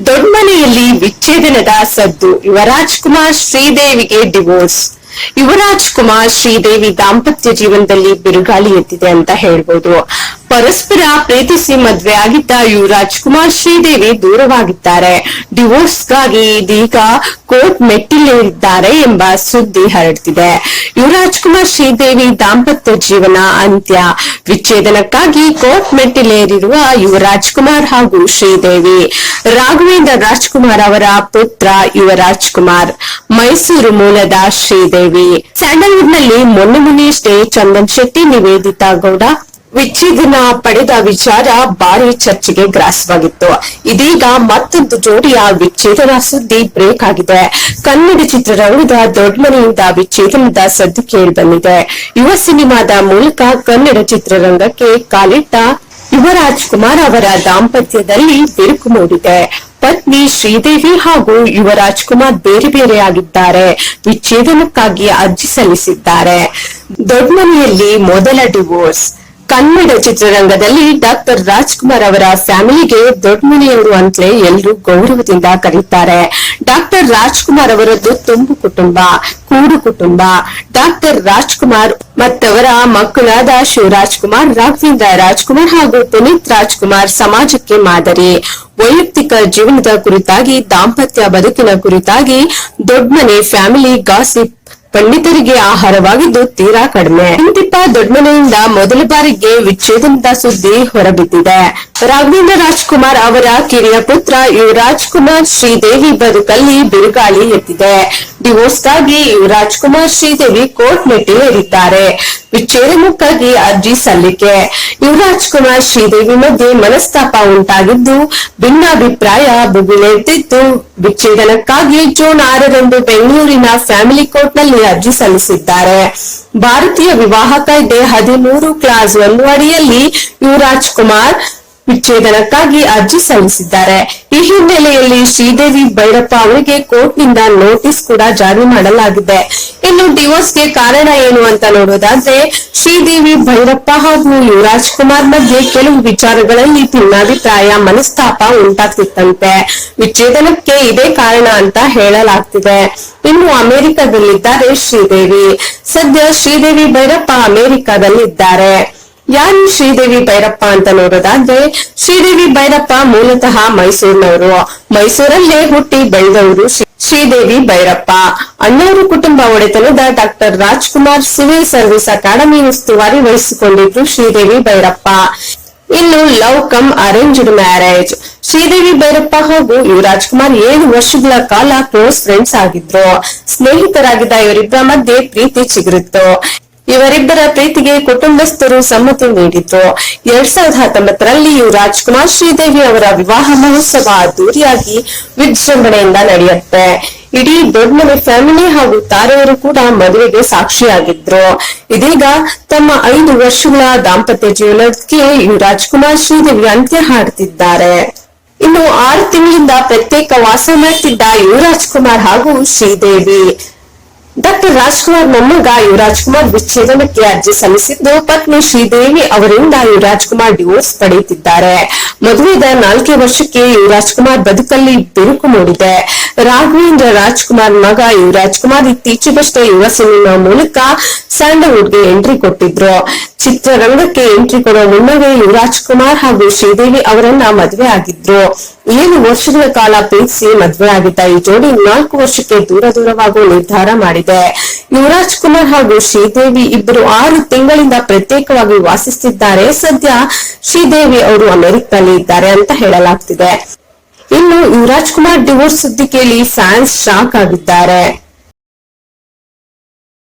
ದೊಡ್ಮನೆಯಲ್ಲಿ ವಿಚ್ಛೇದನದ ಸದ್ದು. ಯುವರಾಜ್ ಕುಮಾರ್ ಶ್ರೀದೇವಿಗೆ ಡಿವೋರ್ಸ್. ಯುವರಾಜ್ ಕುಮಾರ್ ಶ್ರೀದೇವಿ ದಾಂಪತ್ಯ ಜೀವನದಲ್ಲಿ ಬಿರುಗಾಳಿ ಎದ್ದಿದೆ ಅಂತ ಹೇಳ್ಬೋದು. ಪರಸ್ಪರ ಪ್ರೀತಿಸಿ ಮದ್ವೆ ಆಗಿದ್ದ ಯುವರಾಜ್ ಕುಮಾರ್ ಶ್ರೀದೇವಿ ದೂರವಾಗಿದ್ದಾರೆ. ಡಿವೋರ್ಸ್ಗಾಗಿ ಇದೀಗ ಕೋರ್ಟ್ ಮೆಟ್ಟಿಲೇರಿದ್ದಾರೆ ಎಂಬ ಸುದ್ದಿ ಹರಡ್ತಿದೆ. ಯುವರಾಜ್ ಕುಮಾರ್ ಶ್ರೀದೇವಿ ದಾಂಪತ್ಯ ಜೀವನ ಅಂತ್ಯ. ವಿಚ್ಛೇದನಕ್ಕಾಗಿ ಕೋರ್ಟ್ ಮೆಟ್ಟಿಲೇರಿರುವ ಯುವರಾಜ್ ಕುಮಾರ್ ಹಾಗೂ ಶ್ರೀದೇವಿ. ರಾಘವೇಂದ್ರ ರಾಜ್ಕುಮಾರ್ ಅವರ ಪುತ್ರ ಯುವರಾಜ್ ಕುಮಾರ್, ಮೈಸೂರು ಮೂಲದ ಶ್ರೀದೇವಿ. ಸ್ಯಾಂಡಲ್ವುಡ್ ನಲ್ಲಿ ಮೊನ್ನೆಯಷ್ಟೇ ಚಂದನ್ ಶೆಟ್ಟಿ, ನಿವೇದಿತಾ ಗೌಡ ವಿಚ್ಛೇದನ ಪಡೆದ ವಿಚಾರ ಭಾರಿ ಚರ್ಚೆಗೆ ಗ್ರಾಸವಾಗಿತ್ತು. ಇದೀಗ ಮತ್ತೊಂದು ಜೋಡಿಯ ವಿಚ್ಛೇದನ ಸುದ್ದಿ ಬ್ರೇಕ್ ಆಗಿದೆ. ಕನ್ನಡ ಚಿತ್ರರಂಗದ ದೊಡ್ಡಮನೆಯಿಂದ ವಿಚ್ಛೇದನದ ಸದ್ದು ಕೇಳಿ ಬಂದಿದೆ. ಯುವ ಸಿನಿಮಾದ ಮೂಲಕ ಕನ್ನಡ ಚಿತ್ರರಂಗಕ್ಕೆ ಕಾಲಿಟ್ಟ ಯುವರಾಜ್ ಕುಮಾರ್ ಅವರ ದಾಂಪತ್ಯದಲ್ಲಿ ಬಿರುಕು ಮೂಡಿದೆ. ಪತ್ನಿ ಶ್ರೀದೇವಿ ಹಾಗೂ ಯುವರಾಜ್ ಕುಮಾರ್ ಬೇರೆ ಬೇರೆಯಾಗಿದ್ದಾರೆ. ವಿಚ್ಛೇದನಕ್ಕಾಗಿ ಅರ್ಜಿ ಸಲ್ಲಿಸಿದ್ದಾರೆ. ದೊಡ್ಡಮನೆಯಲ್ಲಿ ಮೊದಲ ಡಿವೋರ್ಸ್. ಕನ್ನಡ ಚಿತ್ರರಂಗದಲ್ಲಿ ಡಾಕ್ಟರ್ ರಾಜ್ಕುಮಾರ್ ಅವರ ಫ್ಯಾಮಿಲಿಗೆ ದೊಡ್ಡಮನೆಯವರು ಅಂತಲೇ ಎಲ್ಲರೂ ಗೌರವದಿಂದ ಕರೀತಾರೆ. ಡಾಕ್ಟರ್ ರಾಜ್ಕುಮಾರ್ ಅವರದ್ದು ತುಂಬು ಕುಟುಂಬ, ಕೂಡು ಕುಟುಂಬ. ಡಾಕ್ಟರ್ ರಾಜ್ಕುಮಾರ್ ಮತ್ತವರ ಮಕ್ಕಳಾದ ಶಿವರಾಜ್ ಕುಮಾರ್, ರಾಘವೇಂದ್ರ ರಾಜ್ಕುಮಾರ್ ಹಾಗೂ ಪುನೀತ್ ರಾಜ್ಕುಮಾರ್ ಸಮಾಜಕ್ಕೆ ಮಾದರಿ. ವೈಯಕ್ತಿಕ ಜೀವನದ ಕುರಿತಾಗಿ, ದಾಂಪತ್ಯ ಬದುಕಿನ ಕುರಿತಾಗಿ ದೊಡ್ಡಮನೆ ಫ್ಯಾಮಿಲಿ ಗಾಸಿಪ್ ಪಂಡಿತರಿಗೆ ಆಹಾರವಾಗಿದ್ದು ತೀರಾ ಕಡಿಮೆ. ಇಂತಿಪ್ಪ ದೊಡ್ಡಮನೆಯಿಂದ ಮೊದಲ ಬಾರಿಗೆ ವಿಚ್ಛೇದನದ ಸುದ್ದಿ ಹೊರಬಿದ್ದಿದೆ. ರಾಘವೇಂದ್ರ ರಾಜ್ಕುಮಾರ್ ಅವರ ಕಿರಿಯ ಪುತ್ರ ಯುವರಾಜ್ ಕುಮಾರ್ ಶ್ರೀದೇವಿ ಬದುಕಲ್ಲಿ ಬಿರುಗಾಳಿ ಎದ್ದಿದೆ. ಡಿವೋರ್ಸ್ಗಾಗಿ ಯುವರಾಜ್ ಕುಮಾರ್ ಶ್ರೀದೇವಿ ಕೋರ್ಟ್ ಮೆಟ್ಟಿಲೇರಿದ್ದಾರೆ. ವಿಚ್ಛೇದನಕ್ಕಾಗಿ ಅರ್ಜಿ ಸಲ್ಲಿಕೆ. ಯುವರಾಜ್ ಕುಮಾರ್ ಶ್ರೀದೇವಿ ಮಧ್ಯೆ ಮನಸ್ತಾಪ ಉಂಟಾಗಿದ್ದು ಭಿನ್ನಾಭಿಪ್ರಾಯ ಭುಗಿಲೆದ್ದಿದ್ದು ವಿಚ್ಛೇದನಕ್ಕಾಗಿ ಜೂನ್ 6ರಂದು ಬೆಂಗಳೂರಿನ ಫ್ಯಾಮಿಲಿ ಕೋರ್ಟ್ ನಲ್ಲಿ ಅರ್ಜಿ ಸಲ್ಲಿಸಿದ್ದಾರೆ. ಭಾರತೀಯ ವಿವಾಹ ಕಾಯ್ದೆ 13(1) ಅಡಿಯಲ್ಲಿ ಯುವರಾಜ್ ಕುಮಾರ್ ವಿಚ್ಛೇದನಕ್ಕಾಗಿ ಅರ್ಜಿ ಸಲ್ಲಿಸಿದ್ದಾರೆ. ಈ ಹಿನ್ನೆಲೆಯಲ್ಲಿ ಶ್ರೀದೇವಿ ಭೈರಪ್ಪ ಅವರಿಗೆ ಕೋರ್ಟ್ನಿಂದ ನೋಟಿಸ್ ಕೂಡ ಜಾರಿ ಮಾಡಲಾಗಿದೆ. ಇನ್ನು ಡಿವೋರ್ಸ್ಗೆ ಕಾರಣ ಏನು ಅಂತ ನೋಡೋದಾದ್ರೆ, ಶ್ರೀದೇವಿ ಭೈರಪ್ಪ ಹಾಗೂ ಯುವರಾಜ್ ಕುಮಾರ್ ಮಧ್ಯೆ ಕೆಲವು ವಿಚಾರಗಳಲ್ಲಿ ಭಿನ್ನಾಭಿಪ್ರಾಯ, ಮನಸ್ತಾಪ ಉಂಟಾಗ್ತಿತ್ತಂತೆ. ವಿಚ್ಛೇದನಕ್ಕೆ ಇದೇ ಕಾರಣ ಅಂತ ಹೇಳಲಾಗ್ತಿದೆ. ಇನ್ನು ಅಮೆರಿಕದಲ್ಲಿದ್ದಾರೆ ಶ್ರೀದೇವಿ. ಸದ್ಯ ಶ್ರೀದೇವಿ ಭೈರಪ್ಪ ಅಮೆರಿಕದಲ್ಲಿದ್ದಾರೆ. ಯಾರು ಶ್ರೀದೇವಿ ಭೈರಪ್ಪ ಅಂತ ನೋಡೋದಾದ್ರೆ, ಶ್ರೀದೇವಿ ಭೈರಪ್ಪ ಮೂಲತಃ ಮೈಸೂರಿನವರು. ಮೈಸೂರಲ್ಲೇ ಹುಟ್ಟಿ ಬೆಳೆದವರು ಶ್ರೀದೇವಿ ಭೈರಪ್ಪ. ಅಣ್ಣವರು ಕುಟುಂಬ ಒಡೆತನದ doctor Rajkumar civil service academy ಉಸ್ತುವಾರಿ ವಹಿಸಿಕೊಂಡಿದ್ರು ಶ್ರೀದೇವಿ ಭೈರಪ್ಪ. ಇನ್ನು love come arranged marriage. Sridevi Bhyrappa ಹಾಗೂ ಯುವರಾಜ್ ಕುಮಾರ್ 7 ವರ್ಷಗಳ ಕಾಲ ಕ್ಲೋಸ್ ಫ್ರೆಂಡ್ಸ್ ಆಗಿದ್ರು. ಸ್ನೇಹಿತರಾಗಿದ್ದ ಇವರಿಬ್ಬರ ಮಧ್ಯೆ ಪ್ರೀತಿ ಚಿಗುರಿತ್ತು. ಇವರಿಬ್ಬರ ಪ್ರೀತಿಗೆ ಕುಟುಂಬಸ್ಥರು ಸಮ್ಮತಿ ನೀಡಿದ್ರು. 2019ರಲ್ಲಿ ಯುವರಾಜ್ ಕುಮಾರ್ ಶ್ರೀದೇವಿ ಅವರ ವಿವಾಹ ಮಹೋತ್ಸವ ಅದ್ದೂರಿಯಾಗಿ ವಿಜೃಂಭಣೆಯಿಂದ ನಡೆಯುತ್ತೆ. ಇಡೀ ದೊಡ್ಡಮನೆ ಫ್ಯಾಮಿಲಿ ಹಾಗೂ ತಾರೆಯರು ಕೂಡ ಮದುವೆಗೆ ಸಾಕ್ಷಿಯಾಗಿದ್ರು. ಇದೀಗ ತಮ್ಮ 5 ವರ್ಷಗಳ ದಾಂಪತ್ಯ ಜೀವನಕ್ಕೆ ಯುವರಾಜ್ ಕುಮಾರ್ ಶ್ರೀದೇವಿ ಅಂತ್ಯ ಹಾಡುತ್ತಿದ್ದಾರೆ. ಇನ್ನು 6 ತಿಂಗಳಿಂದ ಪ್ರತ್ಯೇಕ ವಾಸ ಮಾಡ್ತಿದ್ದ ಯುವರಾಜ್ ಕುಮಾರ್ ಹಾಗೂ ಶ್ರೀದೇವಿ. ಡಾಕ್ಟರ್ ರಾಜ್ಕುಮಾರ್ ಮೊಮ್ಮಗ ಯುವರಾಜ್ ಕುಮಾರ್ ವಿಚ್ಛೇದನಕ್ಕೆ ಅರ್ಜಿ ಸಲ್ಲಿಸಿದ್ದು, ಪತ್ನಿ ಶ್ರೀದೇವಿ ಅವರಿಂದ ಯುವರಾಜ್ ಕುಮಾರ್ ಡಿವೋರ್ಸ್ ಪಡೆಯುತ್ತಿದ್ದಾರೆ. ಮದುವೆದ 4 ವರ್ಷಕ್ಕೆ ಯುವರಾಜ್ ಕುಮಾರ್ ಬದುಕಲ್ಲಿ ಬಿರುಕು ಮೂಡಿದೆ. ರಾಘವೇಂದ್ರ ರಾಜ್ಕುಮಾರ್ ಮಗ ಯುವರಾಜ್ ಕುಮಾರ್ ಇತ್ತೀಚೆಗಷ್ಟೇ ಯುವ ಸಿನಿಮಾ ಮೂಲಕ ಸ್ಯಾಂಡಲ್ವುಡ್ಗೆ ಎಂಟ್ರಿ ಕೊಟ್ಟಿದ್ರು. ಚಿತ್ರರಂಗಕ್ಕೆ ಎಂಟ್ರಿ ಕೊಡುವ ಮುನ್ನವೇ ಯುವರಾಜ್ ಕುಮಾರ್ ಹಾಗೂ ಶ್ರೀದೇವಿ ಅವರನ್ನ ಮದುವೆ ಆಗಿದ್ರು. 7 ವರ್ಷಗಳ ಕಾಲ ಪ್ರೀತಿಸಿ ಮದುವೆ ಆಗಿದ್ದ ಈ ಜೋಡಿ 4 ವರ್ಷಕ್ಕೆ ದೂರವಾಗುವ ನಿರ್ಧಾರ ಮಾಡಿದೆ. ಯುವರಾಜ್ ಕುಮಾರ್ ಹಾಗೂ ಶ್ರೀದೇವಿ ಇಬ್ಬರು 6 ತಿಂಗಳಿಂದ ಪ್ರತ್ಯೇಕವಾಗಿ ವಾಸಿಸುತ್ತಿದ್ದಾರೆ. ಸದ್ಯ ಶ್ರೀದೇವಿ ಅವರು ಅಮೆರಿಕದಲ್ಲಿ ಇದ್ದಾರೆ ಅಂತ ಹೇಳಲಾಗ್ತಿದೆ. ಇನ್ನು ಯುವರಾಜ್ ಕುಮಾರ್ ಡಿವೋರ್ಸ್ ಸುದ್ದಿ ಕೇಳಿ ಫ್ಯಾನ್ಸ್ ಶಾಕ್ ಆಗಿದ್ದಾರೆ.